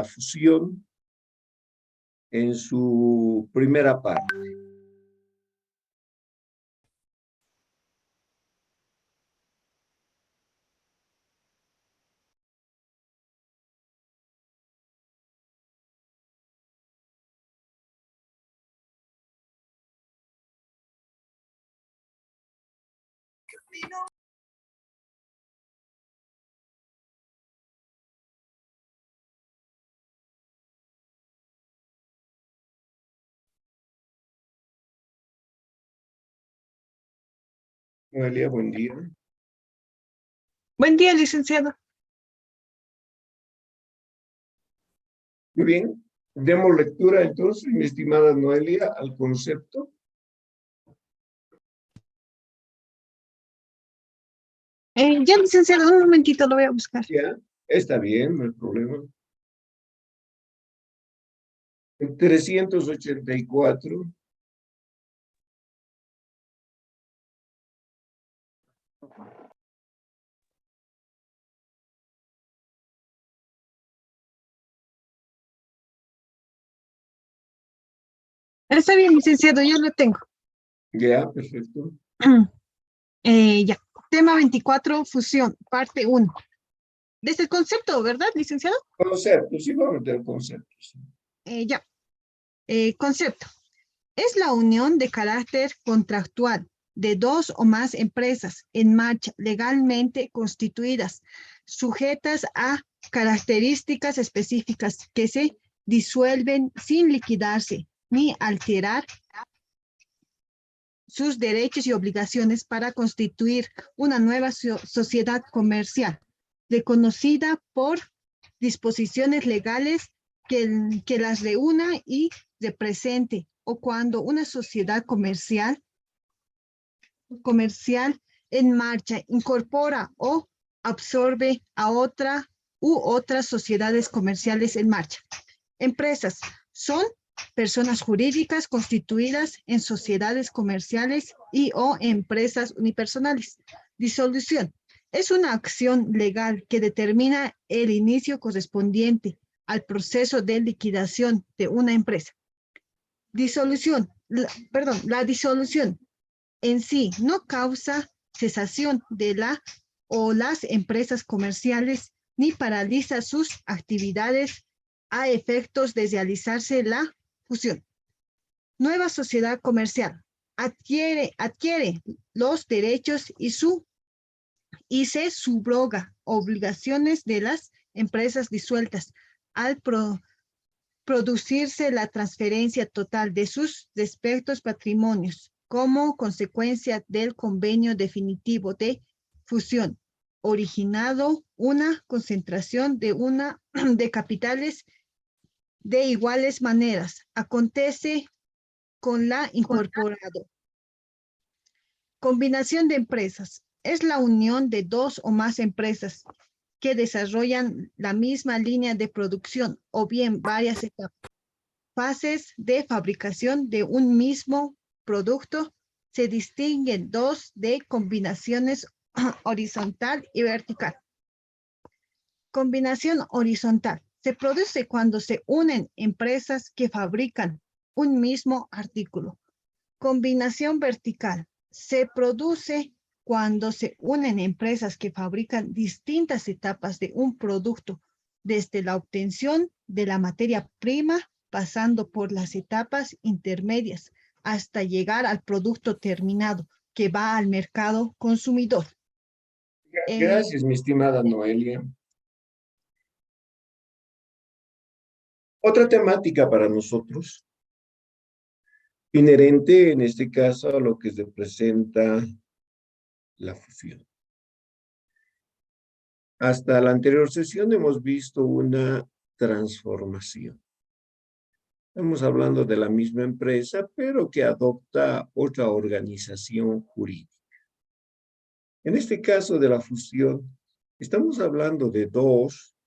fusión en su primera parte. Noelia, buen día. Buen día, licenciado. Muy bien. Demos lectura entonces, mi estimada Noelia, al concepto. Ya, licenciado, un momentito, lo voy a buscar. Ya, está bien, no hay problema. 384. Está bien, licenciado, ya lo tengo. Ya, perfecto. Ya. Tema 24, fusión, parte 1. Desde el concepto, ¿verdad, licenciado? Conceptos, sí, vamos a meter conceptos. Ya. Concepto. Es la unión de carácter contractual de dos o más empresas en marcha legalmente constituidas, sujetas a características específicas que se disuelven sin liquidarse ni alterar sus derechos y obligaciones para constituir una nueva sociedad comercial, reconocida por disposiciones legales que las reúna y represente, o cuando una sociedad comercial en marcha incorpora o absorbe a otra u otras sociedades comerciales en marcha. Empresas son personas jurídicas constituidas en sociedades comerciales y o empresas unipersonales. Disolución es una acción legal que determina el inicio correspondiente al proceso de liquidación de una empresa. La disolución en sí no causa cesación de la o las empresas comerciales ni paraliza sus actividades a efectos de realizarse la fusión. Nueva sociedad comercial adquiere los derechos y se subroga obligaciones de las empresas disueltas al producirse la transferencia total de sus respectivos patrimonios como consecuencia del convenio definitivo de fusión, originado una concentración de capitales de iguales maneras. Acontece con la incorporado. Combinación de empresas. Es la unión de dos o más empresas que desarrollan la misma línea de producción o bien varias etapas. Fases de fabricación de un mismo producto. Se distinguen dos de combinaciones horizontal y vertical. Combinación horizontal. Se produce cuando se unen empresas que fabrican un mismo artículo. Combinación vertical. Se produce cuando se unen empresas que fabrican distintas etapas de un producto, desde la obtención de la materia prima, pasando por las etapas intermedias, hasta llegar al producto terminado que va al mercado consumidor. Gracias, mi estimada Noelia. Otra temática para nosotros, inherente en este caso a lo que representa la fusión. Hasta la anterior sesión hemos visto una transformación. Estamos hablando de la misma empresa, pero que adopta otra organización jurídica. En este caso de la fusión, estamos hablando de dos,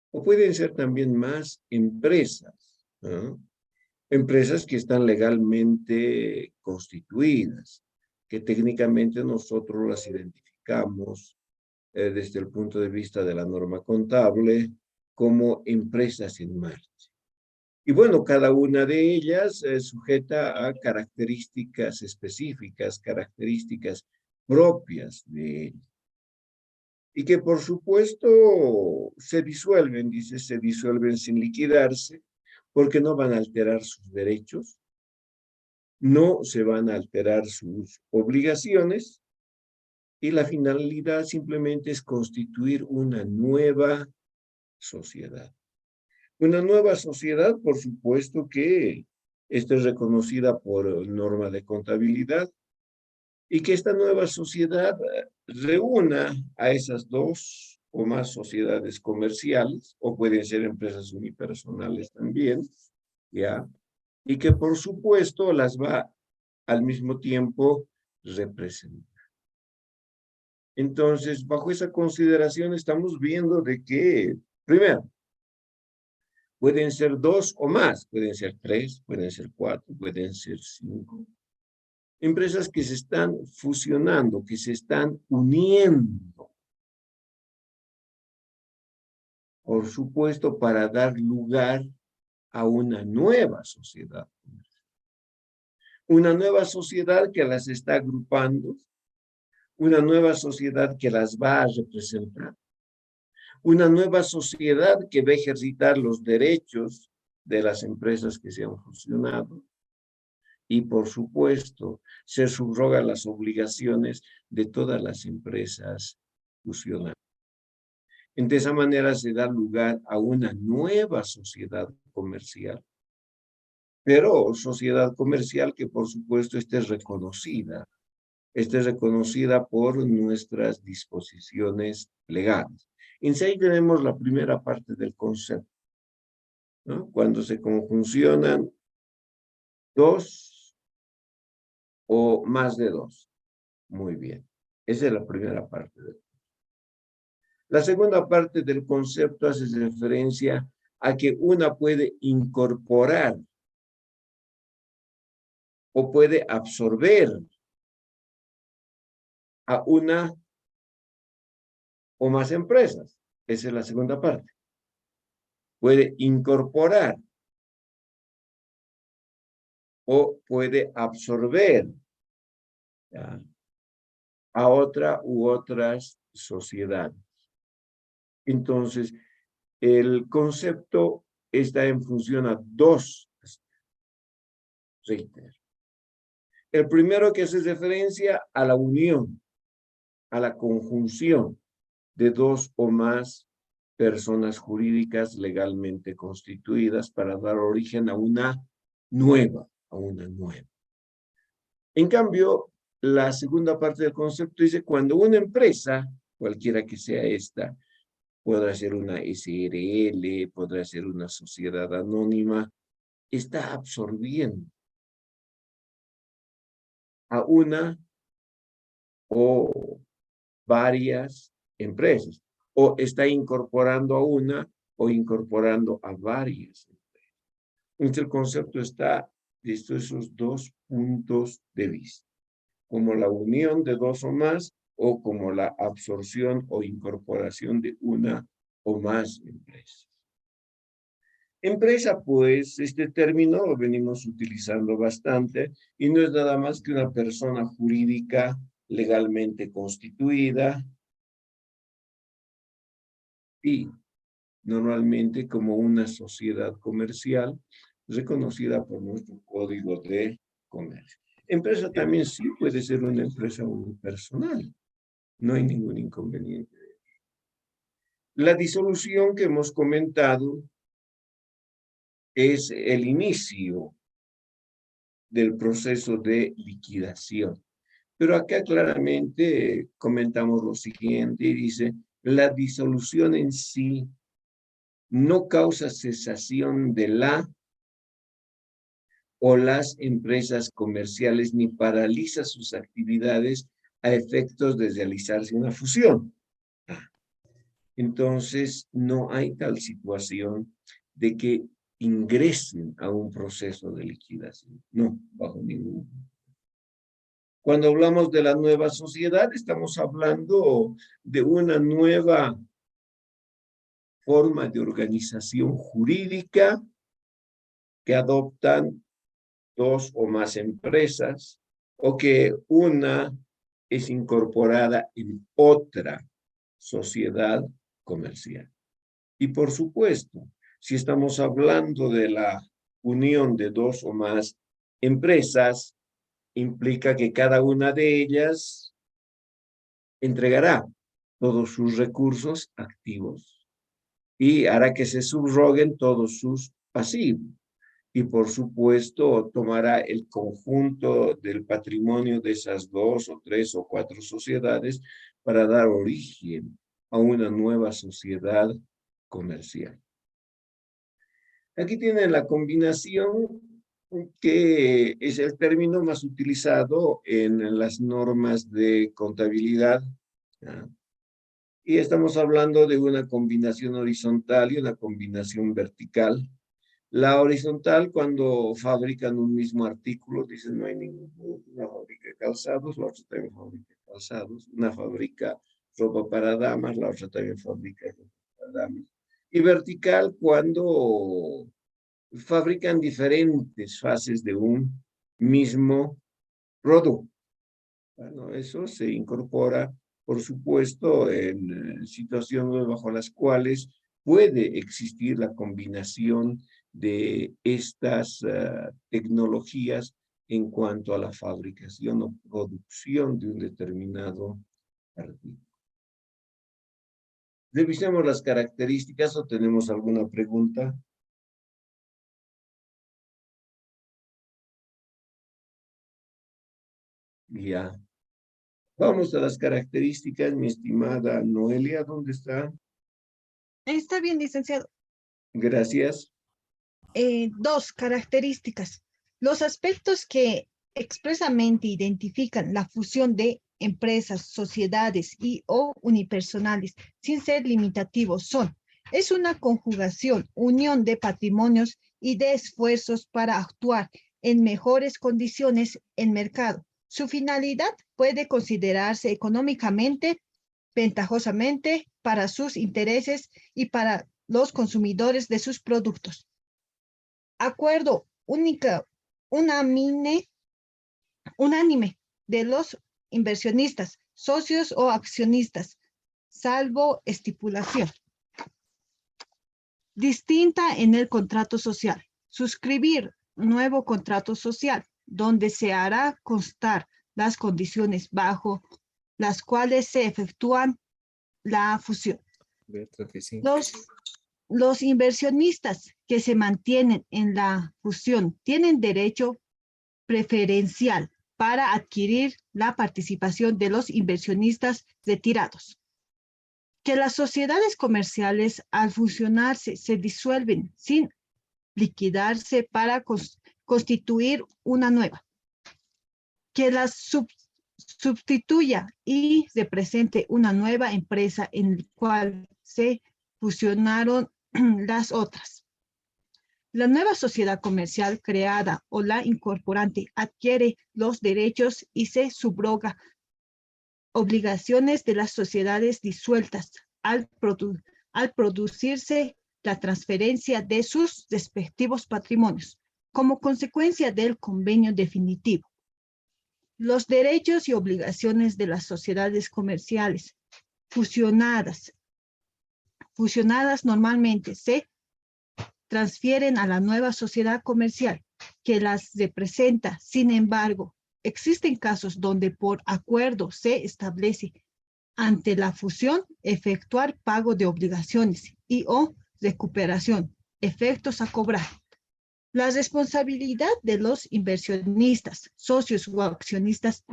o pueden ser también más empresas, ¿no? Empresas que están legalmente constituidas, que técnicamente nosotros las identificamos desde el punto de vista de la norma contable como empresas en marcha. Y bueno, cada una de ellas es sujeta a características específicas, características propias de ella. Y que por supuesto se disuelven, dice, se disuelven sin liquidarse, porque no van a alterar sus derechos, no se van a alterar sus obligaciones, y la finalidad simplemente es constituir una nueva sociedad. Una nueva sociedad, por supuesto, que esté reconocida por norma de contabilidad y que esta nueva sociedad reúna a esas dos o más sociedades comerciales, o pueden ser empresas unipersonales también, ¿ya? Y que por supuesto las va al mismo tiempo representar. Entonces, bajo esa consideración estamos viendo de que, primero, pueden ser dos o más, pueden ser tres, pueden ser cuatro, pueden ser cinco. Empresas que se están fusionando, que se están uniendo. Por supuesto, para dar lugar a una nueva sociedad. Una nueva sociedad que las está agrupando, una nueva sociedad que las va a representar, una nueva sociedad que va a ejercitar los derechos de las empresas que se han fusionado y, por supuesto, se subrogan las obligaciones de todas las empresas fusionadas. De esa manera se da lugar a una nueva sociedad comercial, pero sociedad comercial que, por supuesto, esté reconocida por nuestras disposiciones legales. En sí tenemos la primera parte del concepto, ¿no? Cuando se conjuncionan dos o más de dos. Muy bien. Esa es la primera parte del concepto. La segunda parte del concepto hace referencia a que una puede incorporar o puede absorber a una o más empresas. Esa es la segunda parte. Puede incorporar o puede absorber, ¿ya?, a otra u otras sociedades. Entonces, el concepto está en función a dos, reitero. El primero que hace referencia a la unión, a la conjunción de dos o más personas jurídicas legalmente constituidas para dar origen a una nueva, En cambio, la segunda parte del concepto dice cuando una empresa, cualquiera que sea esta, podrá ser una SRL, podrá ser una sociedad anónima, está absorbiendo a una o varias empresas, o está incorporando a una o incorporando a varias empresas. Entonces el concepto está de esos dos puntos de vista, como la unión de dos o más, o como la absorción o incorporación de una o más empresas. Empresa, pues, este término lo venimos utilizando bastante y no es nada más que una persona jurídica legalmente constituida y normalmente como una sociedad comercial reconocida por nuestro Código de Comercio. Empresa también sí puede ser una empresa unipersonal, no hay ningún inconveniente. La disolución que hemos comentado es el inicio del proceso de liquidación. Pero acá claramente comentamos lo siguiente y dice, la disolución en sí no causa cesación de la o las empresas comerciales ni paraliza sus actividades a efectos de realizarse una fusión. Entonces, no hay tal situación de que ingresen a un proceso de liquidación. No, bajo ningún. Cuando hablamos de la nueva sociedad, estamos hablando de una nueva forma de organización jurídica que adoptan dos o más empresas o que una es incorporada en otra sociedad comercial. Y por supuesto, si estamos hablando de la unión de dos o más empresas, implica que cada una de ellas entregará todos sus recursos activos y hará que se subroguen todos sus pasivos. Y por supuesto, tomará el conjunto del patrimonio de esas dos o tres o cuatro sociedades para dar origen a una nueva sociedad comercial. Aquí tienen la combinación que es el término más utilizado en las normas de contabilidad, ¿ya? Y estamos hablando de una combinación horizontal y una combinación vertical. La horizontal, cuando fabrican un mismo artículo, dicen no hay una fábrica de calzados, la otra también fabrica calzados, una fabrica ropa para damas, la otra también fabrica ropa para damas. Y vertical, cuando fabrican diferentes fases de un mismo producto. Bueno, eso se incorpora, por supuesto, en situaciones bajo las cuales puede existir la combinación de estas tecnologías en cuanto a la fabricación o producción de un determinado artículo. Revisemos las características o tenemos alguna pregunta. Ya. Vamos a las características, mi estimada Noelia, ¿dónde está? Está bien, licenciado. Gracias. Dos características. Los aspectos que expresamente identifican la fusión de empresas, sociedades y o unipersonales sin ser limitativos son: es una conjugación, unión de patrimonios y de esfuerzos para actuar en mejores condiciones en mercado. Su finalidad puede considerarse económicamente ventajosamente para sus intereses y para los consumidores de sus productos. Acuerdo unánime de los inversionistas, socios o accionistas, salvo estipulación distinta en el contrato social. Suscribir nuevo contrato social, donde se hará constar las condiciones bajo las cuales se efectúan la fusión. Los Los inversionistas que se mantienen en la fusión tienen derecho preferencial para adquirir la participación de los inversionistas retirados. Que las sociedades comerciales al fusionarse se disuelven sin liquidarse para constituir una nueva. Que las sustituya y represente una nueva empresa en la cual se fusionaron las otras. La nueva sociedad comercial creada o la incorporante adquiere los derechos y se subroga obligaciones de las sociedades disueltas al producirse la transferencia de sus respectivos patrimonios como consecuencia del convenio definitivo. Los derechos y obligaciones de las sociedades comerciales fusionadas normalmente se transfieren a la nueva sociedad comercial que las representa. Sin embargo, existen casos donde por acuerdo se establece ante la fusión efectuar pago de obligaciones y o recuperación, efectos a cobrar. La responsabilidad de los inversionistas, socios o accionistas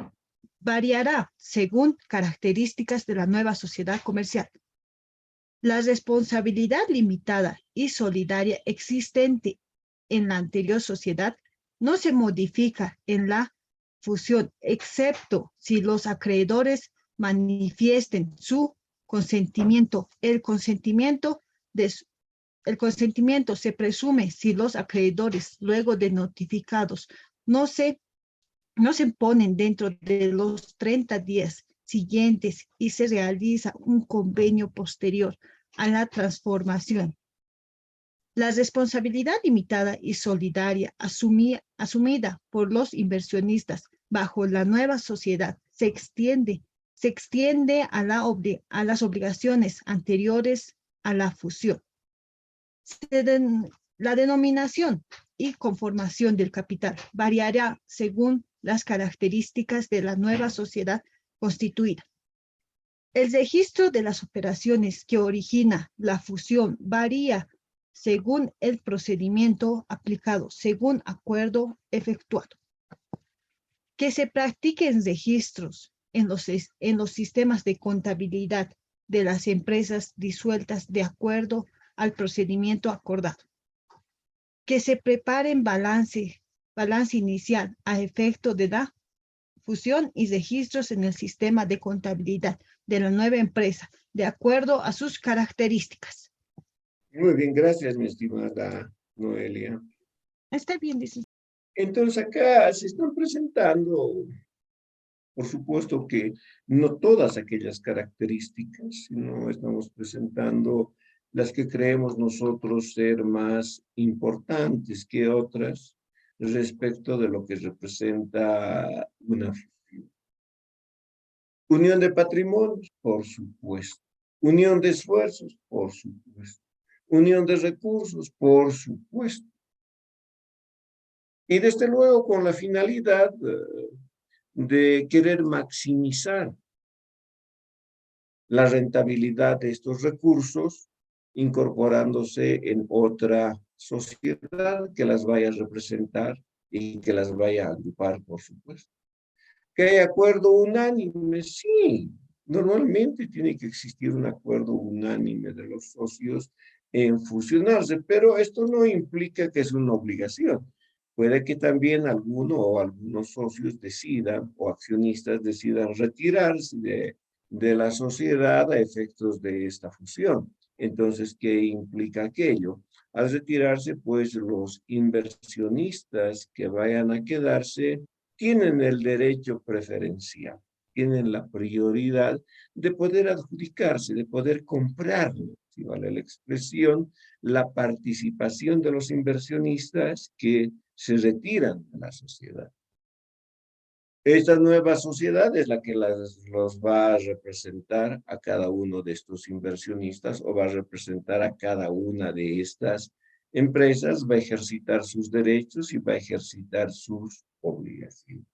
variará según características de la nueva sociedad comercial. La responsabilidad limitada y solidaria existente en la anterior sociedad no se modifica en la fusión, excepto si los acreedores manifiesten su consentimiento. El consentimiento se presume si los acreedores, luego de notificados, no se ponen dentro de los 30 días siguientes y se realiza un convenio posterior a la transformación. La responsabilidad limitada y solidaria asumida por los inversionistas bajo la nueva sociedad se extiende a las obligaciones anteriores a la fusión. La denominación y conformación del capital variará según las características de la nueva sociedad constituida. El registro de las operaciones que origina la fusión varía según el procedimiento aplicado, según acuerdo efectuado. Que se practiquen registros en los sistemas de contabilidad de las empresas disueltas de acuerdo al procedimiento acordado. Que se preparen balance inicial a efecto de la fusión y registros en el sistema de contabilidad de la nueva empresa, de acuerdo a sus características. Muy bien, gracias, mi estimada Noelia. Está bien, dice. Entonces acá se están presentando, por supuesto que no todas aquellas características, sino estamos presentando las que creemos nosotros ser más importantes que otras respecto de lo que representa una fusión. Unión de patrimonios, por supuesto. Unión de esfuerzos, por supuesto. Unión de recursos, por supuesto. Y desde luego con la finalidad de querer maximizar la rentabilidad de estos recursos, incorporándose en otra sociedad que las vaya a representar y que las vaya a agrupar, por supuesto. ¿Que hay acuerdo unánime? Sí, normalmente tiene que existir un acuerdo unánime de los socios en fusionarse, pero esto no implica que es una obligación. Puede que también alguno o algunos socios decidan o accionistas decidan retirarse de la sociedad a efectos de esta fusión. Entonces, ¿qué implica aquello? Al retirarse, pues los inversionistas que vayan a quedarse tienen el derecho preferencial, tienen la prioridad de poder adjudicarse, de poder comprarlo, si vale la expresión, la participación de los inversionistas que se retiran de la sociedad. Esta nueva sociedad es la que los va a representar a cada uno de estos inversionistas o va a representar a cada una de estas empresas, va a ejercitar sus derechos y va a ejercitar sus obligaciones.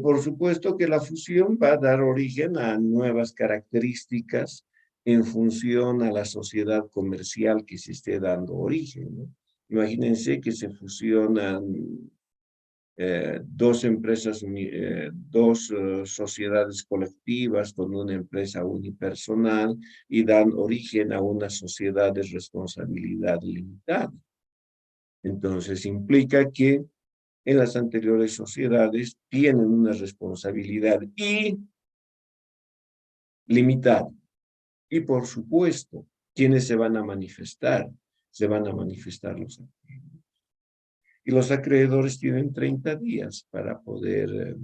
Por supuesto que la fusión va a dar origen a nuevas características en función a la sociedad comercial que se esté dando origen, ¿no? Imagínense que se fusionan dos empresas, dos sociedades colectivas con una empresa unipersonal y dan origen a una sociedad de responsabilidad limitada. Entonces implica que en las anteriores sociedades tienen una responsabilidad ilimitada. Y por supuesto, ¿quiénes se van a manifestar? Se van a manifestar los acreedores. Y los acreedores tienen 30 días para poder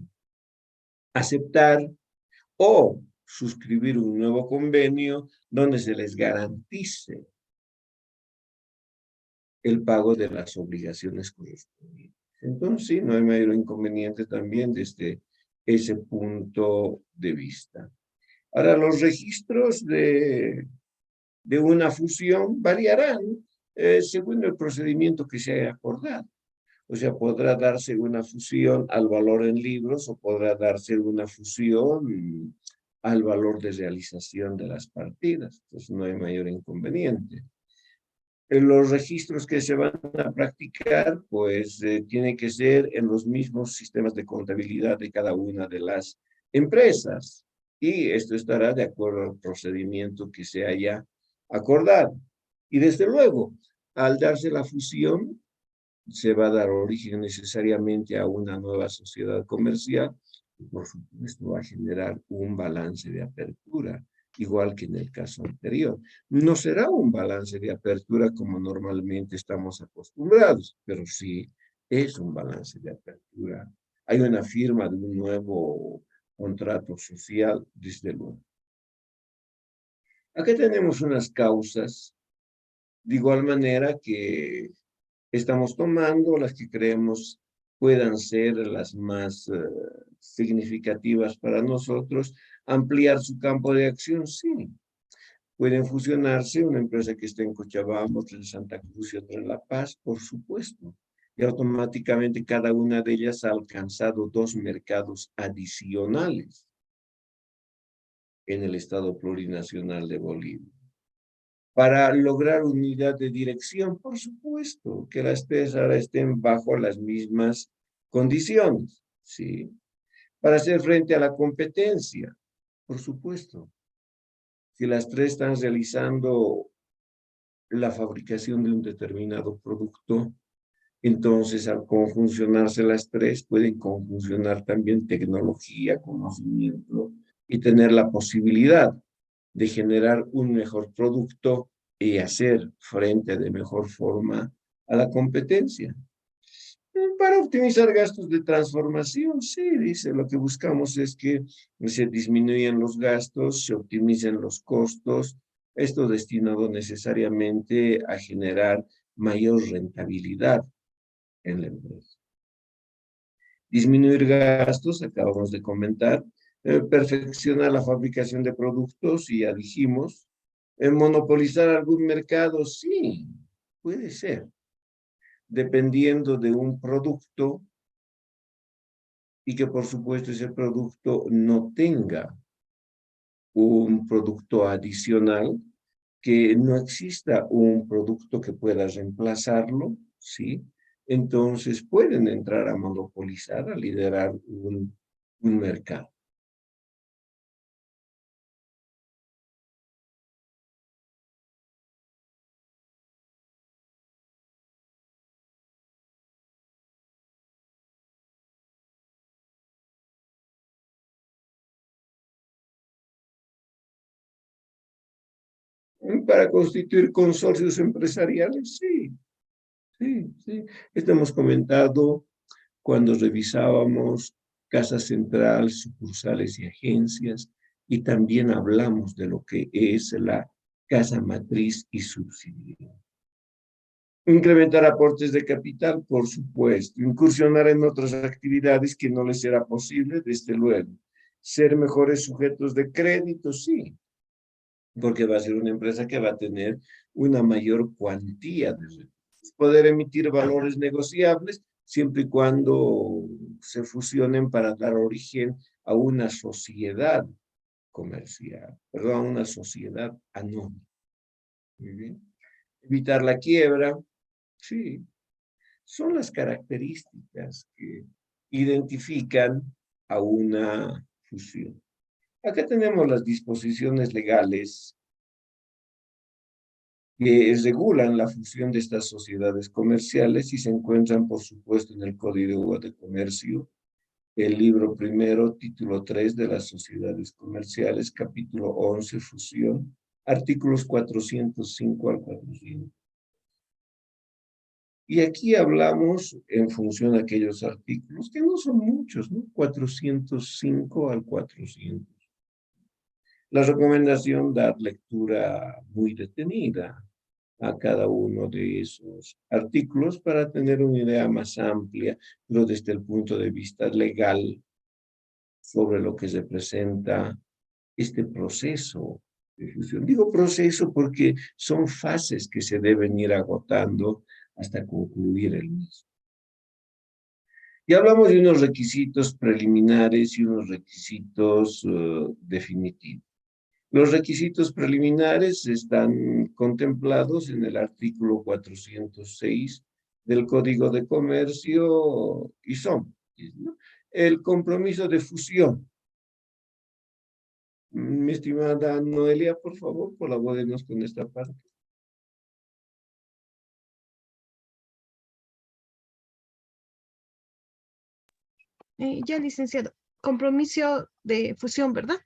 aceptar o suscribir un nuevo convenio donde se les garantice el pago de las obligaciones correspondientes. Entonces, sí, no hay mayor inconveniente también desde ese punto de vista. Ahora, los registros de una fusión variarán según el procedimiento que se haya acordado. O sea, podrá darse una fusión al valor en libros o podrá darse una fusión al valor de realización de las partidas. Entonces, no hay mayor inconveniente. Los registros que se van a practicar, pues, tienen que ser en los mismos sistemas de contabilidad de cada una de las empresas. Y esto estará de acuerdo al procedimiento que se haya acordado. Y desde luego, al darse la fusión, se va a dar origen necesariamente a una nueva sociedad comercial y por supuesto va a generar un balance de apertura, igual que en el caso anterior. No será un balance de apertura como normalmente estamos acostumbrados, pero sí es un balance de apertura. Hay una firma de un nuevo contrato social, desde luego. Acá tenemos unas causas, de igual manera que estamos tomando las que creemos puedan ser las más significativas para nosotros. Ampliar su campo de acción, sí. Pueden fusionarse una empresa que esté en Cochabamba, otra en Santa Cruz y otra en La Paz, por supuesto. Y automáticamente cada una de ellas ha alcanzado 2 mercados adicionales en el Estado Plurinacional de Bolivia. Para lograr unidad de dirección, por supuesto, que las tres ahora estén bajo las mismas condiciones, ¿sí? Para hacer frente a la competencia, por supuesto. Si las tres están realizando la fabricación de un determinado producto, entonces al conjuncionarse las tres, pueden conjuncionar también tecnología, conocimiento y tener la posibilidad de generar un mejor producto y hacer frente de mejor forma a la competencia. Para optimizar gastos de transformación, sí, dice, lo que buscamos es que se disminuyan los gastos, se optimicen los costos, esto destinado necesariamente a generar mayor rentabilidad en la empresa. Disminuir gastos, acabamos de comentar, perfeccionar la fabricación de productos, y ya dijimos, monopolizar algún mercado, sí, puede ser, dependiendo de un producto y que por supuesto ese producto no tenga un producto adicional, que no exista un producto que pueda reemplazarlo, ¿sí? Entonces pueden entrar a monopolizar, a liderar un mercado. Para constituir consorcios empresariales, sí, sí, sí. Esto hemos comentado cuando revisábamos Casa Central, sucursales y agencias, y también hablamos de lo que es la casa matriz y subsidiaria. Incrementar aportes de capital, por supuesto. Incursionar en otras actividades que no les será posible, desde luego. Ser mejores sujetos de crédito, sí, porque va a ser una empresa que va a tener una mayor cuantía de recursos. Poder emitir valores negociables siempre y cuando se fusionen para dar origen a una sociedad comercial, perdón, a una sociedad anónima. Muy bien. Evitar la quiebra, sí, son las características que identifican a una fusión. Acá tenemos las disposiciones legales que regulan la fusión de estas sociedades comerciales y se encuentran, por supuesto, en el Código de Comercio, el libro primero, título 3 de las sociedades comerciales, capítulo 11, fusión, artículos 405 al 400. Y aquí hablamos en función de aquellos artículos, que no son muchos, ¿no? 405 al 400. La recomendación, dar lectura muy detenida a cada uno de esos artículos para tener una idea más amplia, pero desde el punto de vista legal, sobre lo que representa este proceso de fusión. Digo proceso porque son fases que se deben ir agotando hasta concluir el mismo. Y hablamos de unos requisitos preliminares y unos requisitos definitivos. Los requisitos preliminares están contemplados en el artículo 406 del Código de Comercio y son, ¿no? El compromiso de fusión. Mi estimada Noelia, por favor, colabórenos con esta parte. Ya, licenciado. Compromiso de fusión, ¿verdad?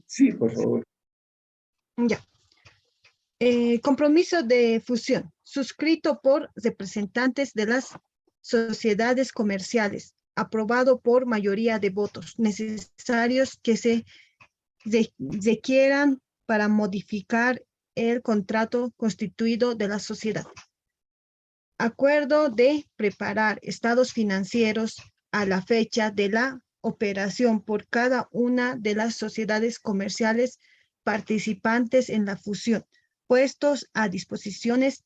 Sí, por favor. Ya. Compromiso de fusión, suscrito por representantes de las sociedades comerciales, aprobado por mayoría de votos necesarios que se requieran para modificar el contrato constituido de la sociedad. Acuerdo de preparar estados financieros a la fecha de la operación por cada una de las sociedades comerciales participantes en la fusión, puestos a disposiciones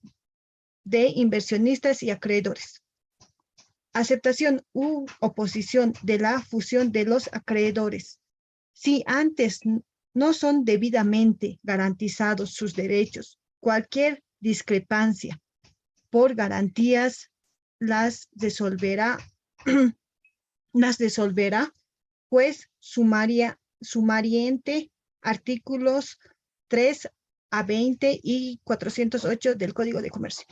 de inversionistas y acreedores. Aceptación u oposición de la fusión de los acreedores. Si antes no son debidamente garantizados sus derechos, cualquier discrepancia por garantías las resolverá, pues sumariente artículos 3 a 20 y 408 del Código de Comercio.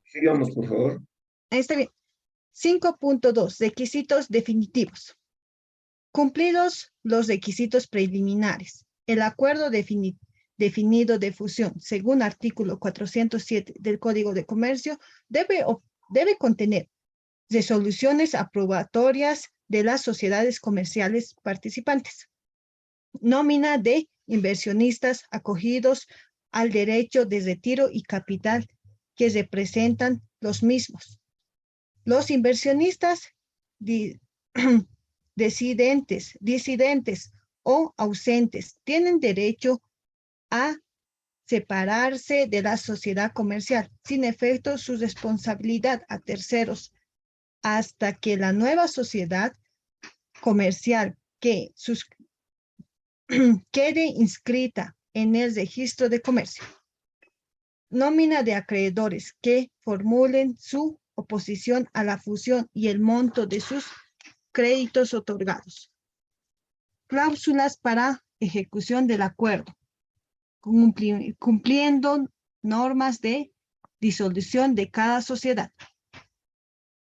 Sigamos, por favor. Está bien. 5.2. Requisitos definitivos. Cumplidos los requisitos preliminares, el acuerdo definido de fusión, según artículo 407 del Código de Comercio, debe contener resoluciones aprobatorias de las sociedades comerciales participantes, nómina de inversionistas acogidos al derecho de retiro y capital que representan los mismos. Los inversionistas disidentes o ausentes tienen derecho a separarse de la sociedad comercial, sin efecto su responsabilidad a terceros, hasta que la nueva sociedad comercial que quede inscrita en el registro de comercio. Nómina de acreedores que formulen su oposición a la fusión y el monto de sus créditos otorgados. Cláusulas para ejecución del acuerdo, cumpliendo normas de disolución de cada sociedad.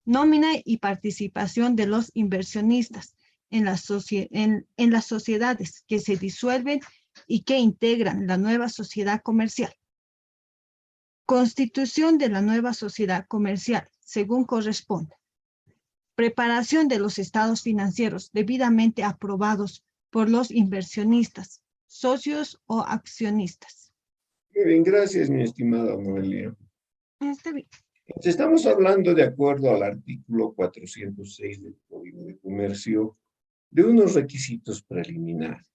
Nómina y participación de los inversionistas en las sociedades que se disuelven y que integran la nueva sociedad comercial. Constitución de la nueva sociedad comercial, según corresponde. Preparación de los estados financieros debidamente aprobados por los inversionistas, socios o accionistas. Muy bien, gracias, mi estimada Noelia. Está bien. Estamos hablando, de acuerdo al artículo 406 del Código de Comercio, de unos requisitos preliminares,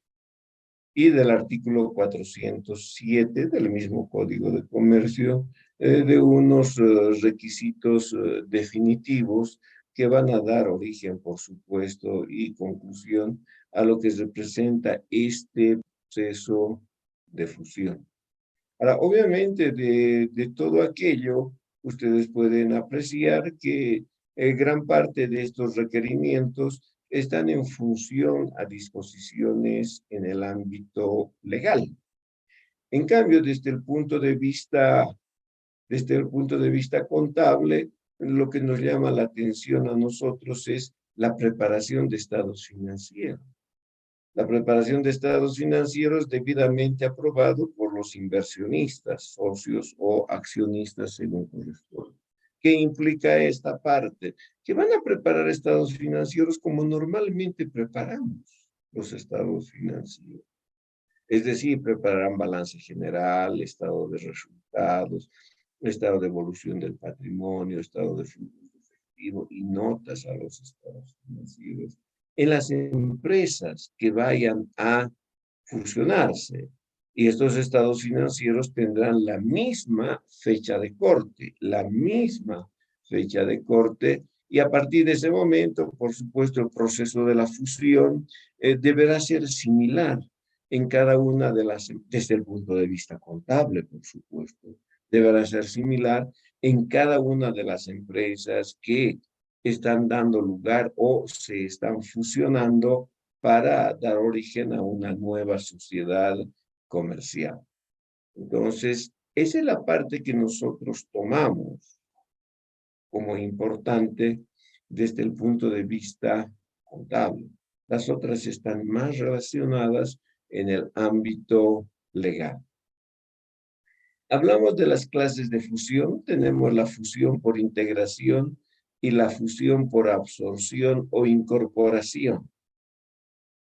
y del artículo 407 del mismo Código de Comercio, de unos requisitos definitivos que van a dar origen, por supuesto, y conclusión a lo que representa este proceso de fusión. Ahora, obviamente, de todo aquello, ustedes pueden apreciar que gran parte de estos requerimientos están en función a disposiciones en el ámbito legal. En cambio, desde el punto de vista contable, lo que nos llama la atención a nosotros es la preparación de estados financieros. La preparación de estados financieros debidamente aprobado por los inversionistas, socios o accionistas, según corresponde. ¿Qué implica esta parte? Que van a preparar estados financieros como normalmente preparamos los estados financieros. Es decir, prepararán balance general, estado de resultados, estado de evolución del patrimonio, estado de flujos de efectivo y notas a los estados financieros. En las empresas que vayan a fusionarse, y estos estados financieros tendrán la misma fecha de corte, y a partir de ese momento, por supuesto, el proceso de la fusión deberá ser similar en cada una de las, desde el punto de vista contable, por supuesto, deberá ser similar en cada una de las empresas que están dando lugar o se están fusionando para dar origen a una nueva sociedad comercial. Entonces, esa es la parte que nosotros tomamos como importante desde el punto de vista contable. Las otras están más relacionadas en el ámbito legal. Hablamos de las clases de fusión. Tenemos la fusión por integración y la fusión por absorción o incorporación.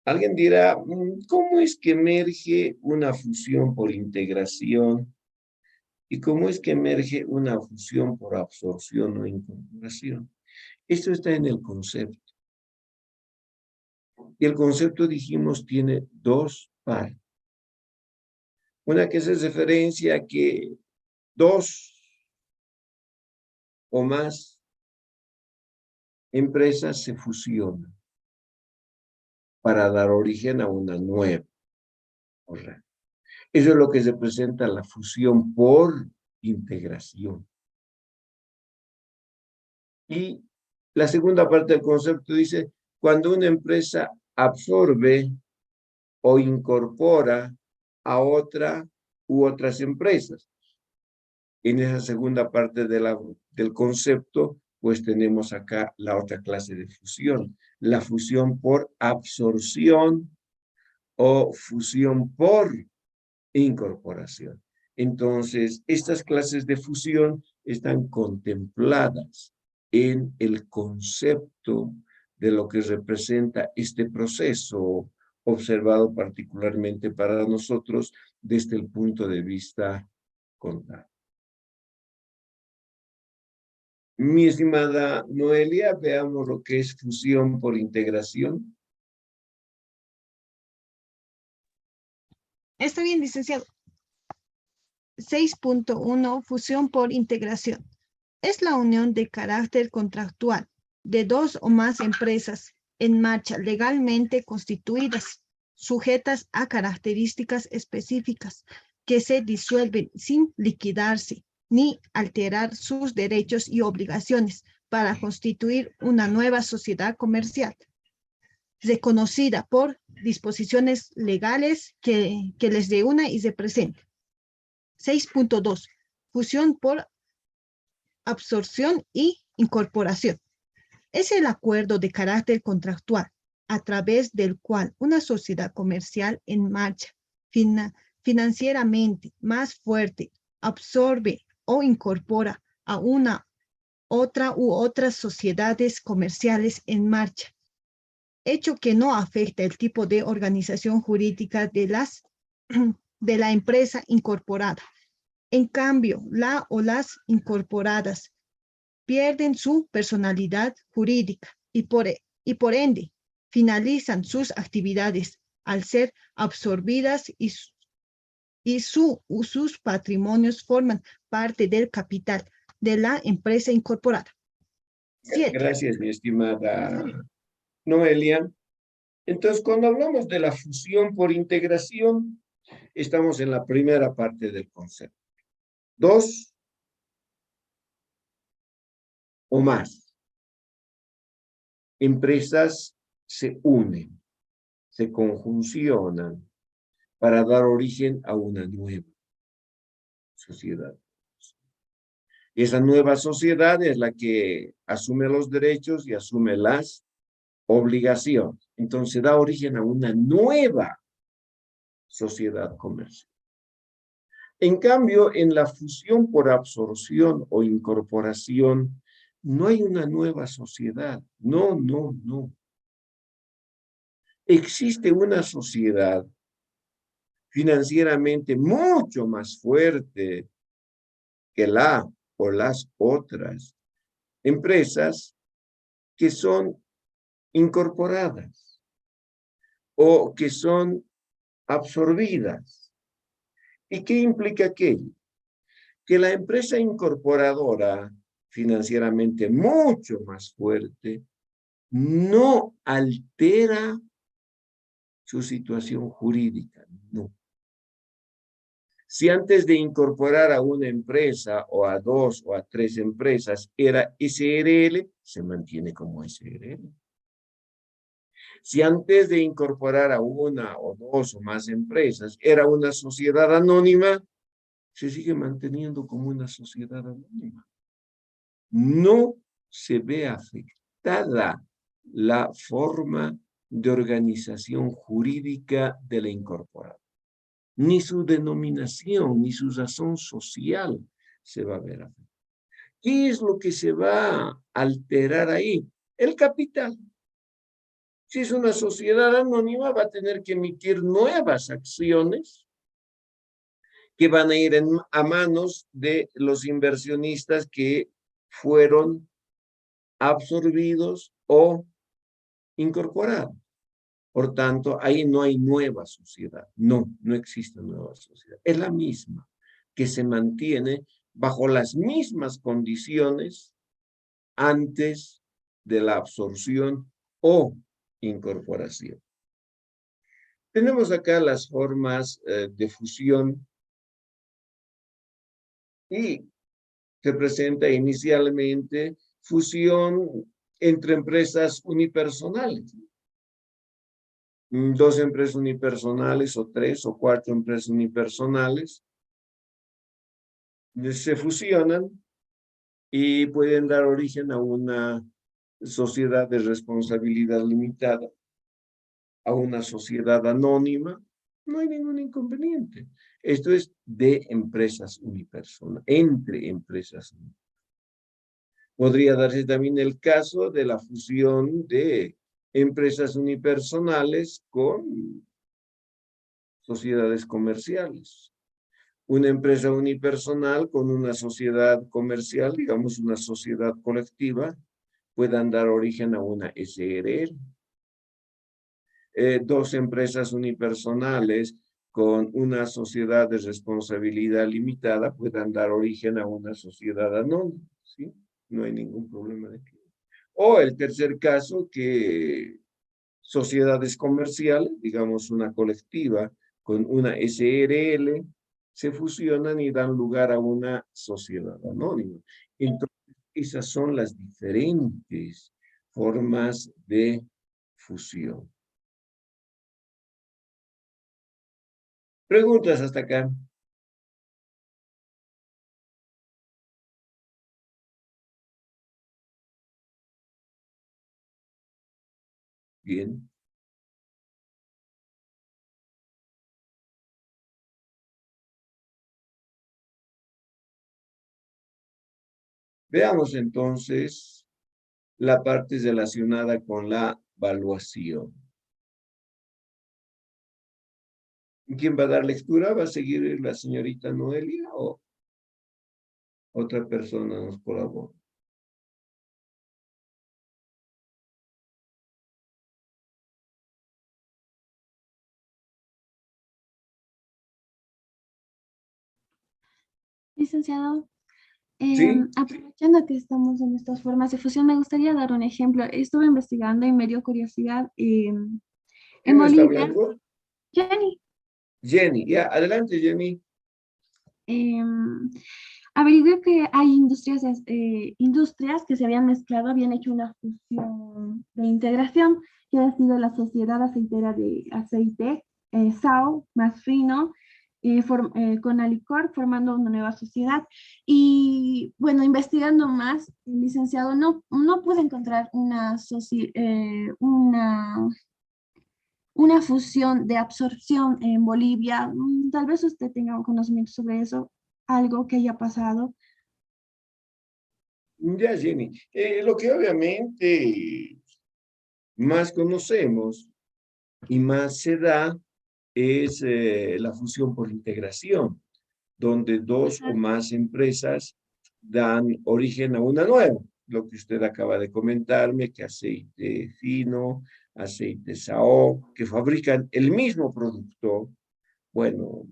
Alguien dirá, ¿cómo es que emerge una fusión por integración? ¿Y cómo es que emerge una fusión por absorción o incorporación? Esto está en el concepto. Y el concepto, dijimos, tiene dos partes. Una que se referencia a que dos o más empresas se fusionan para dar origen a una nueva. Correcto. Eso es lo que representa la fusión por integración. Y la segunda parte del concepto dice, cuando una empresa absorbe o incorpora a otra u otras empresas. En esa segunda parte del concepto, pues tenemos acá la otra clase de fusión, la fusión por absorción o fusión por incorporación. Entonces, estas clases de fusión están contempladas en el concepto de lo que representa este proceso observado particularmente para nosotros desde el punto de vista contable. Mi estimada Noelia, veamos lo que es fusión por integración. Está bien, licenciado. 6.1. Fusión por integración. Es la unión de carácter contractual de dos o más empresas en marcha legalmente constituidas, sujetas a características específicas, que se disuelven sin liquidarse ni alterar sus derechos y obligaciones para constituir una nueva sociedad comercial, reconocida por disposiciones legales que les reúna y represente. 6.2. Fusión por absorción y incorporación. Es el acuerdo de carácter contractual a través del cual una sociedad comercial en marcha, financieramente más fuerte, absorbe o incorpora a una otra u otras sociedades comerciales en marcha, hecho que no afecta el tipo de organización jurídica de la empresa incorporada. En cambio, la o las incorporadas pierden su personalidad jurídica y por ende finalizan sus actividades al ser absorbidas y sus patrimonios forman parte del capital de la empresa incorporada. 7. Gracias, mi estimada Noelia. Entonces, cuando hablamos de la fusión por integración, estamos en la primera parte del concepto. Dos o más empresas se unen, se conjuncionan para dar origen a una nueva sociedad. Y esa nueva sociedad es la que asume los derechos y asume las obligaciones. Entonces da origen a una nueva sociedad comercial. En cambio, en la fusión por absorción o incorporación, no hay una nueva sociedad. No, no, no. Existe una sociedad financieramente mucho más fuerte que la o las otras empresas que son incorporadas o que son absorbidas. ¿Y qué implica aquello? Que la empresa incorporadora, financieramente mucho más fuerte, no altera su situación jurídica, no. Si antes de incorporar a una empresa o a dos o a tres empresas era SRL, se mantiene como SRL. Si antes de incorporar a una o dos o más empresas era una sociedad anónima, se sigue manteniendo como una sociedad anónima. No se ve afectada la forma de organización jurídica de la incorporación. Ni su denominación, ni su razón social se va a ver afectada. ¿Qué es lo que se va a alterar ahí? El capital. Si es una sociedad anónima, va a tener que emitir nuevas acciones que van a ir a manos de los inversionistas que fueron absorbidos o incorporados. Por tanto, ahí no hay nueva sociedad. No, no existe nueva sociedad. Es la misma, que se mantiene bajo las mismas condiciones antes de la absorción o incorporación. Tenemos acá las formas de fusión y se presenta inicialmente fusión entre empresas unipersonales. Dos empresas unipersonales o tres o cuatro empresas unipersonales se fusionan y pueden dar origen a una sociedad de responsabilidad limitada, a una sociedad anónima. No hay ningún inconveniente. Esto es de empresas unipersonales, entre empresas unipersonales. Podría darse también el caso de la fusión de empresas unipersonales con sociedades comerciales. Una empresa unipersonal con una sociedad comercial, digamos una sociedad colectiva, puedan dar origen a una SRL. Dos empresas unipersonales con una sociedad de responsabilidad limitada puedan dar origen a una sociedad anónima, ¿sí? No hay ningún problema de aquí. O el tercer caso, que sociedades comerciales, digamos una colectiva con una SRL, se fusionan y dan lugar a una sociedad anónima. Entonces, esas son las diferentes formas de fusión. ¿Preguntas hasta acá? Bien. Veamos entonces la parte relacionada con la evaluación. ¿Quién va a dar lectura? ¿Va a seguir la señorita Noelia o otra persona nos colabora? Licenciado, ¿Sí? aprovechando que estamos en estas formas de fusión, me gustaría dar un ejemplo. Estuve investigando y me dio curiosidad. En ¿Quién está Bolivia, hablando? Jenny, Jenny. Ya, adelante, Jenny. em, averigué que hay industrias que se habían mezclado, habían hecho una fusión de integración, que ha sido la Sociedad Aceitera de Aceite, SAO, más fino, con Alicor, formando una nueva sociedad. Y bueno, investigando más, licenciado, no pude encontrar una fusión de absorción en Bolivia. Tal vez usted tenga un conocimiento sobre eso, algo que haya pasado. Ya, Jenny. Lo que obviamente más conocemos y más se da es la fusión por integración, donde dos o Ajá. más empresas dan origen a una nueva. Lo que usted acaba de comentarme, que aceite fino, aceite SAO, que fabrican el mismo producto, bueno,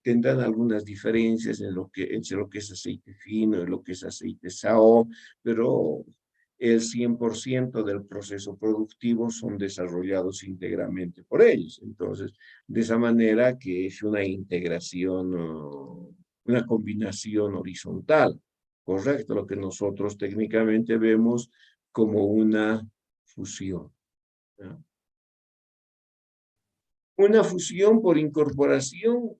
tendrán algunas diferencias entre lo que es aceite fino y lo que es aceite SAO, pero el 100% del proceso productivo son desarrollados íntegramente por ellos. Entonces, de esa manera que es una integración, una combinación horizontal, correcto, lo que nosotros técnicamente vemos como una fusión, ¿no? Una fusión por incorporación.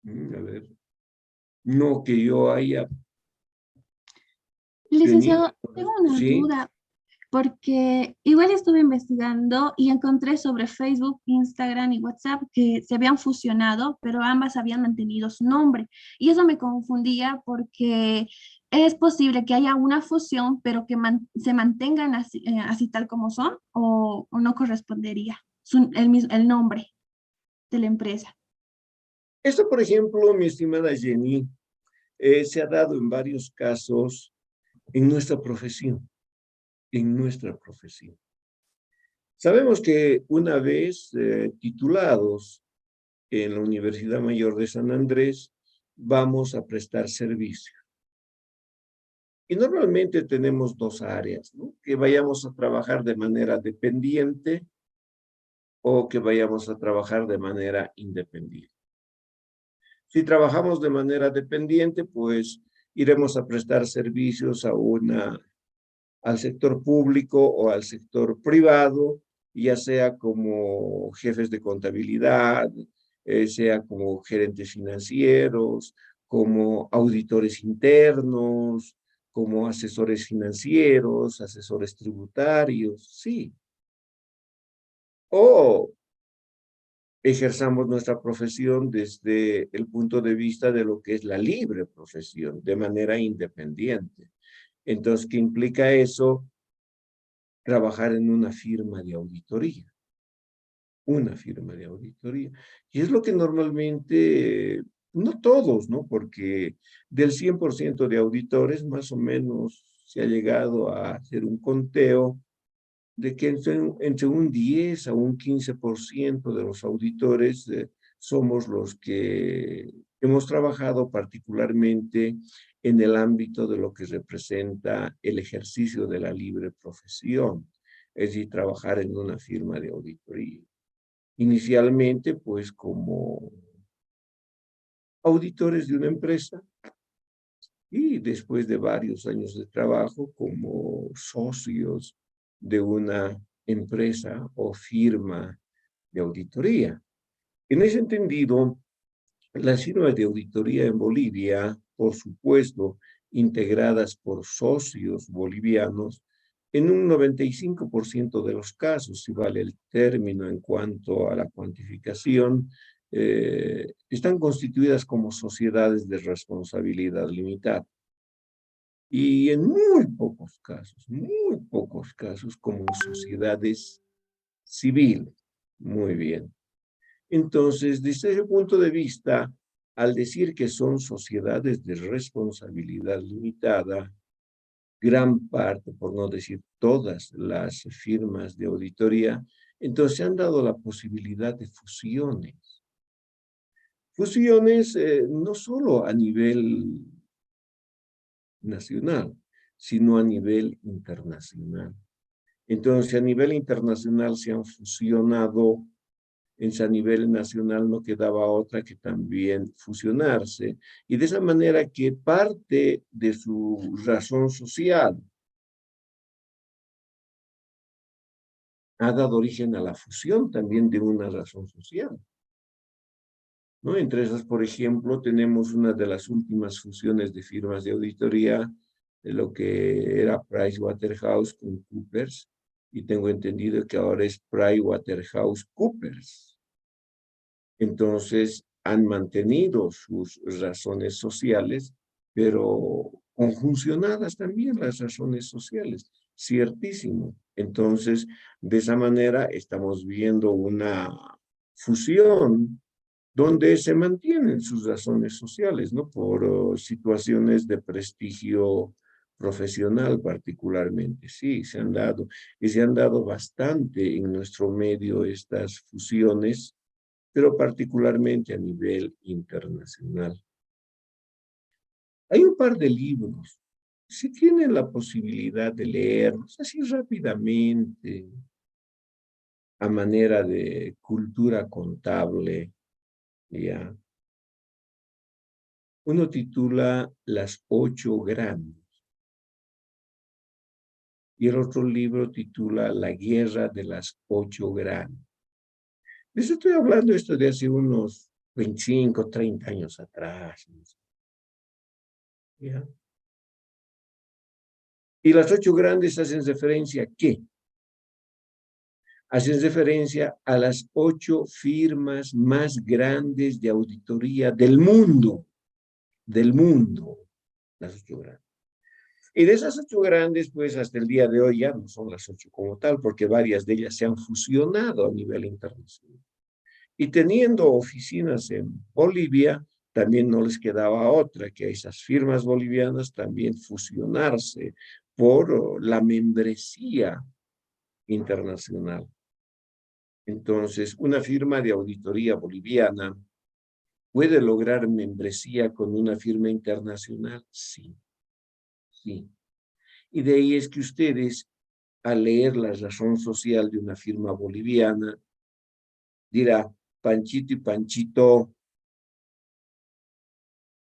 A ver, no que yo haya tenido, Licenciado, tengo una ¿sí? duda, porque igual estuve investigando y encontré sobre Facebook, Instagram y WhatsApp que se habían fusionado, pero ambas habían mantenido su nombre. Y eso me confundía porque ¿Es posible que haya una fusión, pero que se mantengan así tal como son, o no correspondería el nombre de la empresa? Esto, por ejemplo, mi estimada Jenny, se ha dado en varios casos en nuestra profesión, en nuestra profesión. Sabemos que una vez titulados en la Universidad Mayor de San Andrés, vamos a prestar servicio. Y normalmente tenemos dos áreas, ¿no? Que vayamos a trabajar de manera dependiente o que vayamos a trabajar de manera independiente. Si trabajamos de manera dependiente, pues iremos a prestar servicios al sector público o al sector privado, ya sea como jefes de contabilidad, sea como gerentes financieros, como auditores internos, como asesores financieros, asesores tributarios, sí. O ejerzamos nuestra profesión desde el punto de vista de lo que es la libre profesión, de manera independiente. Entonces, ¿qué implica eso? Trabajar en una firma de auditoría. Una firma de auditoría. Y es lo que normalmente, no todos, ¿no? Porque del 100% de auditores, más o menos se ha llegado a hacer un conteo de que entre un 10 a un 15% de los auditores somos los que hemos trabajado particularmente en el ámbito de lo que representa el ejercicio de la libre profesión, es decir, trabajar en una firma de auditoría. Inicialmente, pues, como auditores de una empresa y después de varios años de trabajo como socios de una empresa o firma de auditoría. En ese entendido, las firmas de auditoría en Bolivia, por supuesto, integradas por socios bolivianos, en un 95% de los casos, si vale el término en cuanto a la cuantificación, están constituidas como sociedades de responsabilidad limitada. Y en muy pocos casos, como sociedades civiles. Muy bien. Entonces, desde ese punto de vista, al decir que son sociedades de responsabilidad limitada, gran parte, por no decir todas las firmas de auditoría, entonces se han dado la posibilidad de fusiones. Fusiones no solo a nivel nacional, sino a nivel internacional. Entonces, a nivel internacional se han fusionado, a nivel nacional no quedaba otra que también fusionarse, y de esa manera que parte de su razón social ha dado origen a la fusión también de una razón social, ¿no? Entre esas, por ejemplo, tenemos una de las últimas fusiones de firmas de auditoría, de lo que era PricewaterhouseCoopers con Coopers, y tengo entendido que ahora es PricewaterhouseCoopers. Entonces, han mantenido sus razones sociales, pero conjuncionadas también las razones sociales, ciertísimo. Entonces, de esa manera estamos viendo una fusión donde se mantienen sus razones sociales, ¿no? Por situaciones de prestigio profesional particularmente. Sí, se han dado, y se han dado bastante en nuestro medio estas fusiones, pero particularmente a nivel internacional. Hay un par de libros. Si tienen la posibilidad de leerlos así rápidamente, a manera de cultura contable, ya. Uno titula Las 8 Grandes y el otro libro titula La Guerra de las 8 Grandes. Les estoy hablando esto de hace unos 25, 30 años atrás. ¿Ya? Y las 8 grandes hacen referencia ¿a qué? Hacen referencia a las 8 firmas más grandes de auditoría del mundo, las 8 grandes. Y de esas 8 grandes, pues hasta el día de hoy ya no son las 8 como tal, porque varias de ellas se han fusionado a nivel internacional. Y teniendo oficinas en Bolivia, también no les quedaba otra que a esas firmas bolivianas también fusionarse por la membresía internacional. Entonces, una firma de auditoría boliviana puede lograr membresía con una firma internacional, sí, sí. Y de ahí es que ustedes, al leer la razón social de una firma boliviana, dirá, Panchito y Panchito,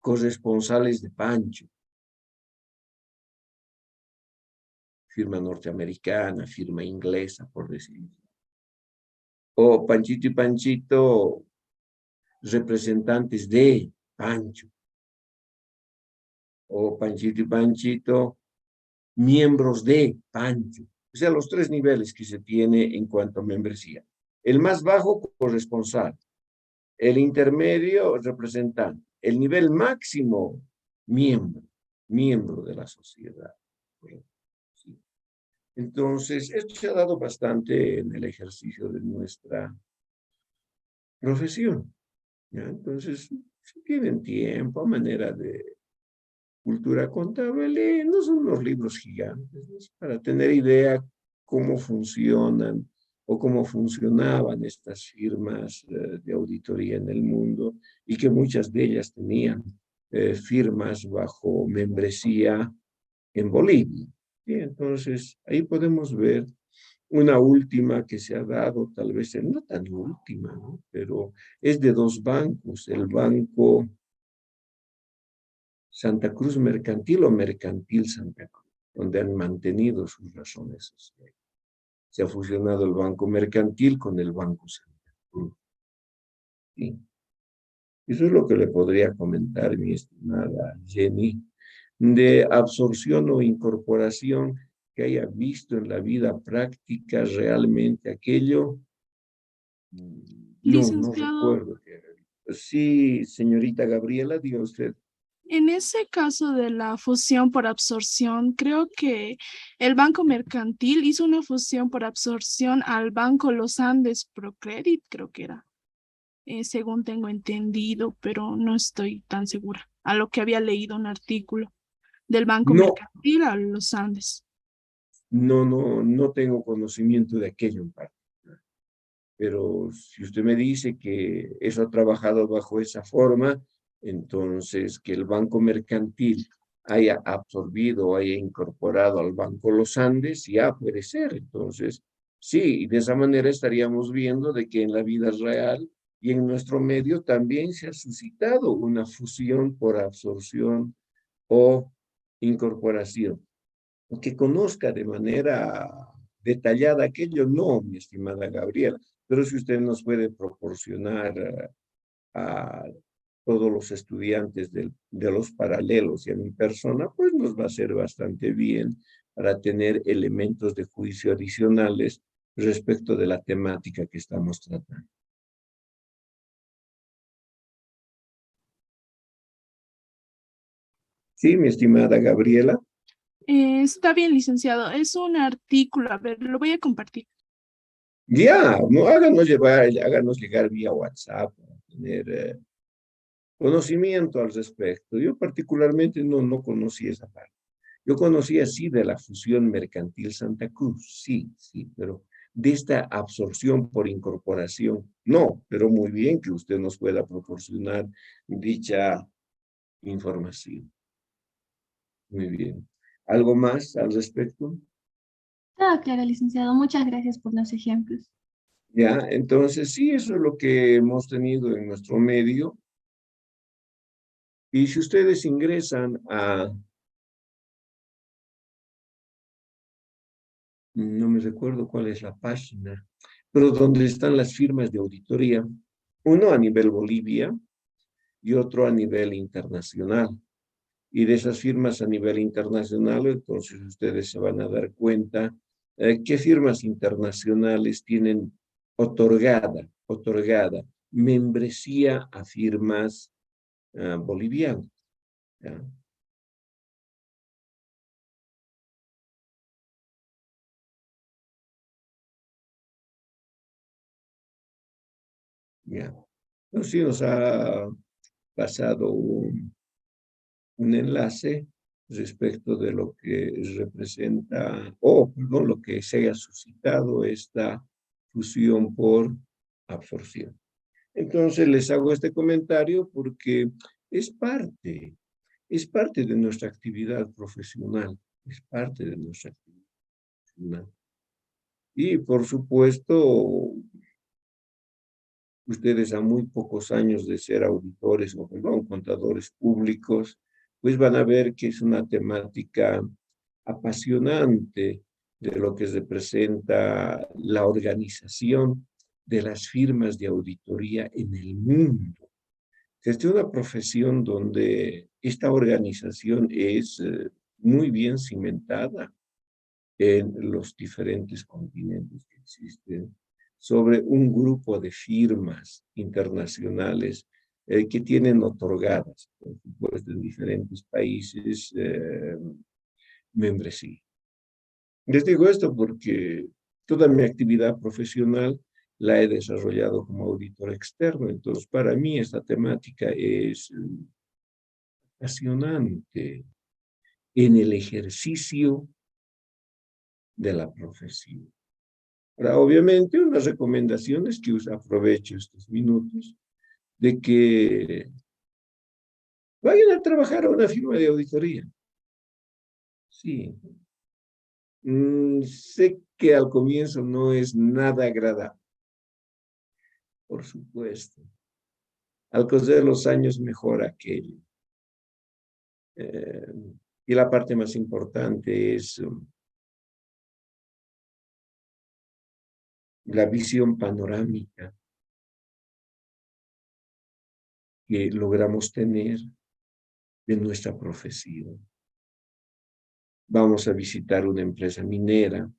corresponsales de Pancho, firma norteamericana, firma inglesa, por decirlo. O Panchito y Panchito, representantes de Pancho. O Panchito y Panchito, miembros de Pancho. O sea, los 3 niveles que se tiene en cuanto a membresía. El más bajo, corresponsal. El intermedio, representante. El nivel máximo, miembro de la sociedad. Sí. Entonces, esto se ha dado bastante en el ejercicio de nuestra profesión. ¿Ya? Entonces, si tienen tiempo, manera de cultura contable, no son unos libros gigantes, ¿no? Para tener idea cómo funcionan o cómo funcionaban estas firmas de auditoría en el mundo y que muchas de ellas tenían firmas bajo membresía en Bolivia. ¿Sí? Entonces, ahí podemos ver una última que se ha dado, tal vez no tan última, ¿no? Pero es de 2 bancos, el Banco Santa Cruz Mercantil o Mercantil Santa Cruz, donde han mantenido sus razones sociales. Se ha fusionado el Banco Mercantil con el Banco Santa Cruz. Sí. Eso es lo que le podría comentar, mi estimada Jenny, de absorción o incorporación que haya visto en la vida práctica realmente aquello. No Licenciado, recuerdo que haya visto. Sí, señorita Gabriela, diga usted. en ese caso de la fusión por absorción, creo que el Banco Mercantil hizo una fusión por absorción al Banco Los Andes Procredit, creo que era, según tengo entendido, pero no estoy tan segura. A lo que había leído un artículo del Banco No, Mercantil a Los Andes. no tengo conocimiento de aquello en parte. Pero si usted me dice que eso ha trabajado bajo esa forma, entonces que el Banco Mercantil haya absorbido o haya incorporado al Banco Los Andes, ya puede ser. Entonces, sí, y de esa manera estaríamos viendo de que en la vida real y en nuestro medio también se ha suscitado una fusión por absorción o incorporación. Que conozca de manera detallada aquello, no, mi estimada Gabriela, pero si usted nos puede proporcionar a todos los estudiantes de los paralelos y a mi persona, pues nos va a ser bastante bien para tener elementos de juicio adicionales respecto de la temática que estamos tratando. Sí, mi estimada Gabriela. Está bien, licenciado. Es un artículo, a ver, lo voy a compartir. Ya, no, háganos llegar vía WhatsApp para tener conocimiento al respecto. Yo particularmente no conocí esa parte. Yo conocía sí de la fusión mercantil Santa Cruz, sí, pero de esta absorción por incorporación, no, pero muy bien que usted nos pueda proporcionar dicha información. Muy bien. ¿Algo más al respecto? Todo claro, licenciado. Muchas gracias por los ejemplos. Ya, entonces sí, eso es lo que hemos tenido en nuestro medio. Y si ustedes ingresan a, no me recuerdo cuál es la página, pero donde están las firmas de auditoría, uno a nivel Bolivia y otro a nivel internacional. Y de esas firmas a nivel internacional, entonces ustedes se van a dar cuenta qué firmas internacionales tienen otorgada membresía a firmas bolivianas. ¿Ya? Ya. No, sí nos ha pasado un enlace respecto de lo que representa, o perdón, lo que se haya suscitado esta fusión por absorción. Entonces les hago este comentario porque es parte, es parte de nuestra actividad profesional, es parte de nuestra actividad profesional. Y por supuesto, ustedes a muy pocos años de ser auditores o, perdón, contadores públicos, pues van a ver que es una temática apasionante de lo que representa la organización de las firmas de auditoría en el mundo. Es una profesión donde esta organización es muy bien cimentada en los diferentes continentes que existen, sobre un grupo de firmas internacionales que tienen otorgadas, por supuesto, en diferentes países, membresía. Les digo esto porque toda mi actividad profesional la he desarrollado como auditor externo, entonces para mí esta temática es apasionante en el ejercicio de la profesión. Ahora, obviamente, unas recomendaciones que aprovecho estos minutos de que vayan a trabajar a una firma de auditoría. Sí. Sé que al comienzo no es nada agradable, por supuesto. Al correr los años mejora aquello. Eh, y la parte más importante es la visión panorámica que logramos tener de nuestra profesión. Vamos a visitar una empresa minera,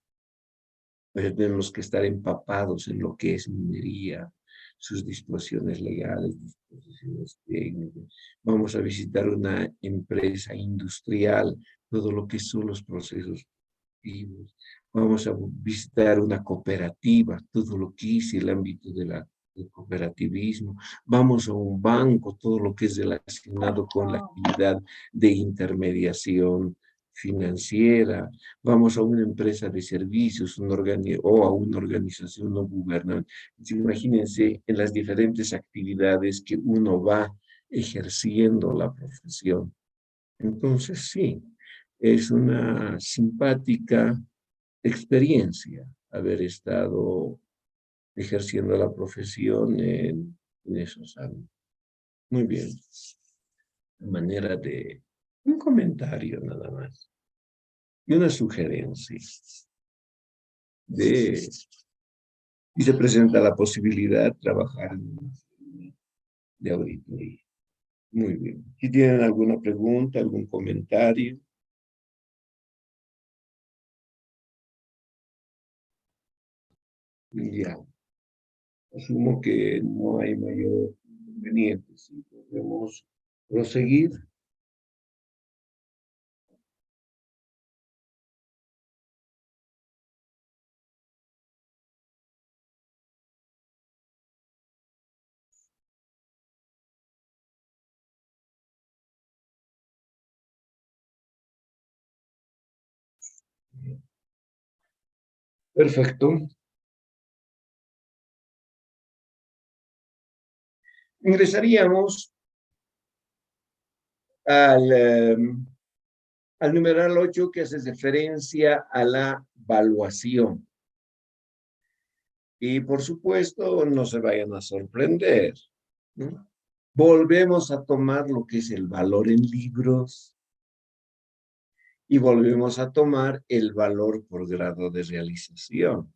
pues tenemos que estar empapados en lo que es minería, sus disposiciones legales, disposiciones técnicas. Vamos a visitar una empresa industrial, todo lo que son los procesos productivos. Vamos a visitar una cooperativa, todo lo que es el ámbito del cooperativismo. Vamos a un banco, todo lo que es relacionado con la actividad de intermediación financiera. Vamos a una empresa de servicios o a una organización no gubernamental. Imagínense en las diferentes actividades que uno va ejerciendo la profesión. Entonces, sí, es una simpática experiencia haber estado ejerciendo la profesión en esos años. Muy bien. De manera de un comentario nada más. Y una sugerencia de, y se presenta la posibilidad de trabajar en una firma de auditoría. Muy bien. Si tienen alguna pregunta, algún comentario. Ya. Asumo que no hay mayor inconveniente. Si podemos proseguir. Perfecto. Ingresaríamos al numeral 8 que hace referencia a la valuación. Y por supuesto, no se vayan a sorprender, ¿no? Volvemos a tomar lo que es el valor en libros y volvemos a tomar el valor por grado de realización.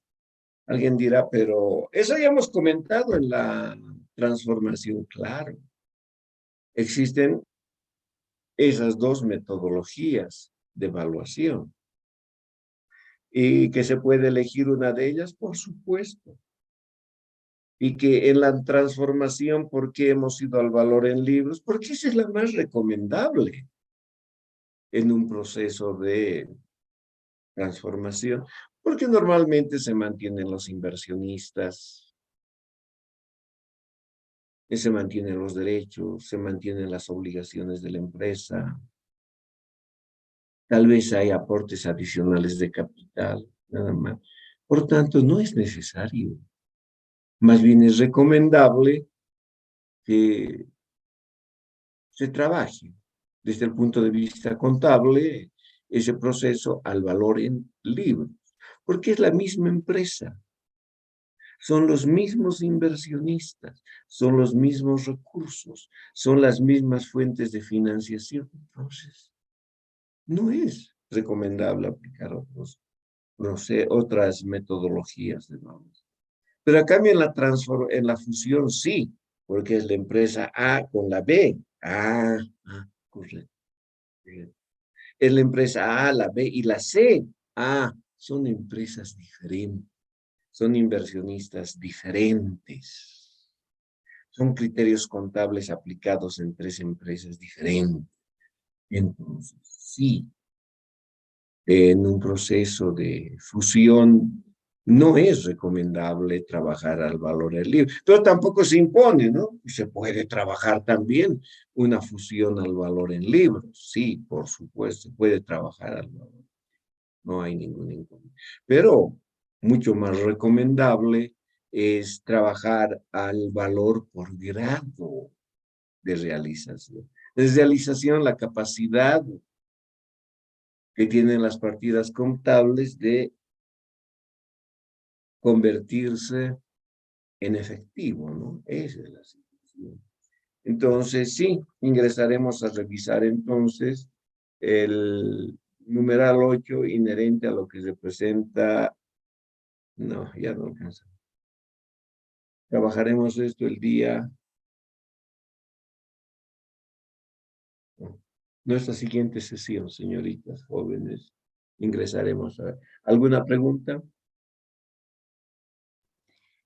Alguien dirá, pero eso ya hemos comentado en la transformación, claro. Existen esas dos metodologías de evaluación. ¿Y que se puede elegir una de ellas? Por supuesto. Y que en la transformación, ¿por qué hemos ido al valor en libros? Porque esa es la más recomendable en un proceso de transformación. Porque normalmente se mantienen los inversionistas Se mantienen los derechos, se mantienen las obligaciones de la empresa. Tal vez hay aportes adicionales de capital, nada más. Por tanto, no es necesario. Más bien es recomendable que se trabaje desde el punto de vista contable ese proceso al valor en libros, porque es la misma empresa, son los mismos inversionistas, son los mismos recursos, son las mismas fuentes de financiación. Entonces, no es recomendable aplicar otros, no sé, otras metodologías de valores. Pero a cambio en la fusión sí, porque es la empresa A con la B. Correcto. Es la empresa A, la B y la C. Son empresas diferentes, son inversionistas diferentes. Son criterios contables aplicados en tres empresas diferentes. Entonces, sí, en un proceso de fusión no es recomendable trabajar al valor del libro, pero tampoco se impone, ¿no? Se puede trabajar también una fusión al valor en libros, sí, por supuesto, se puede trabajar al valor, no hay ningún inconveniente, pero mucho más recomendable es trabajar al valor por grado de realización. De realización, la capacidad que tienen las partidas contables de convertirse en efectivo, ¿no? Esa es la situación. Entonces, sí, ingresaremos a revisar entonces el numeral 8 inherente a lo que representa. No, ya no alcanza. Trabajaremos esto el día. Nuestra siguiente sesión, señoritas jóvenes, ingresaremos a. ¿Alguna pregunta?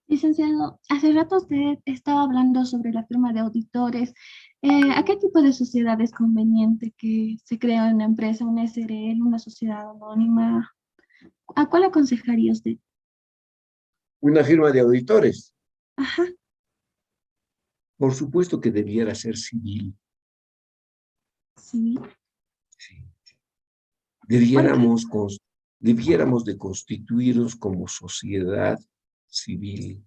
Licenciado, hace rato usted estaba hablando sobre la firma de auditores. ¿A qué tipo de sociedad es conveniente que se crea una empresa, una SRL, una sociedad anónima? ¿A cuál aconsejaría usted? Una firma de auditores. Ajá, Por supuesto que debiera ser civil. sí. Sí. ¿Por qué? Debiéramos de constituirnos como sociedad civil.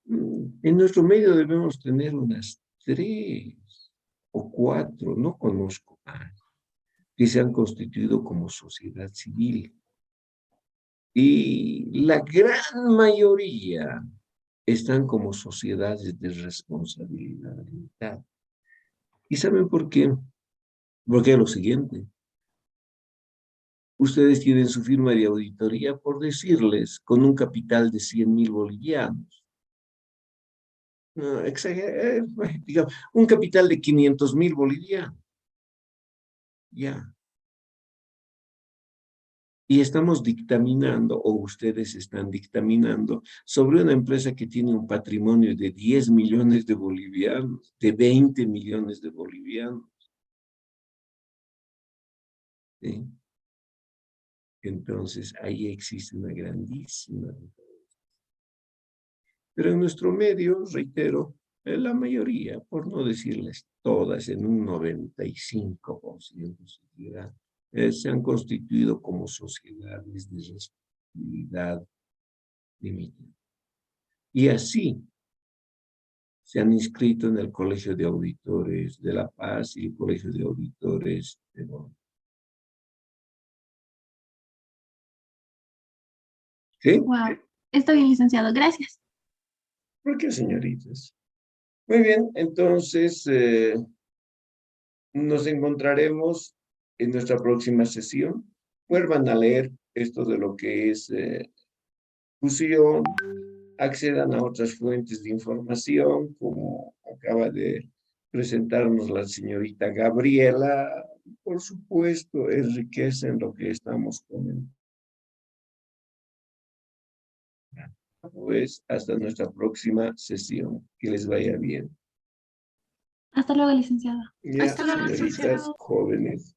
En nuestro medio debemos tener unas 3 o 4, no conozco más, que se han constituido como sociedad civil. Y la gran mayoría están como sociedades de responsabilidad limitada. ¿Y saben por qué? Porque es lo siguiente. Ustedes tienen su firma de auditoría, por decirles, con un capital de 100,000 bolivianos. No, digamos, un capital de 500,000 bolivianos. Ya. Y estamos dictaminando, o ustedes están dictaminando, sobre una empresa que tiene un patrimonio de 10 millones de bolivianos, de 20 millones de bolivianos. ¿Sí? Entonces, ahí existe una grandísima diferencia. Pero en nuestro medio, reitero, la mayoría, por no decirles todas, en un 95% se han constituido como sociedades de responsabilidad limitada. Y así se han inscrito en el Colegio de Auditores de La Paz y el Colegio de Auditores de Bogotá. ¿Sí? Wow. Está bien, licenciado. Gracias. ¿Por qué, señoritas? Muy bien, entonces nos encontraremos en nuestra próxima sesión. Vuelvan a leer esto de lo que es fusión, accedan a otras fuentes de información, como acaba de presentarnos la señorita Gabriela. Por supuesto, enriquecen lo que estamos comentando. Pues hasta nuestra próxima sesión. Que les vaya bien. Hasta luego, licenciado. Ya, Hasta luego, señoritas licenciado. jóvenes.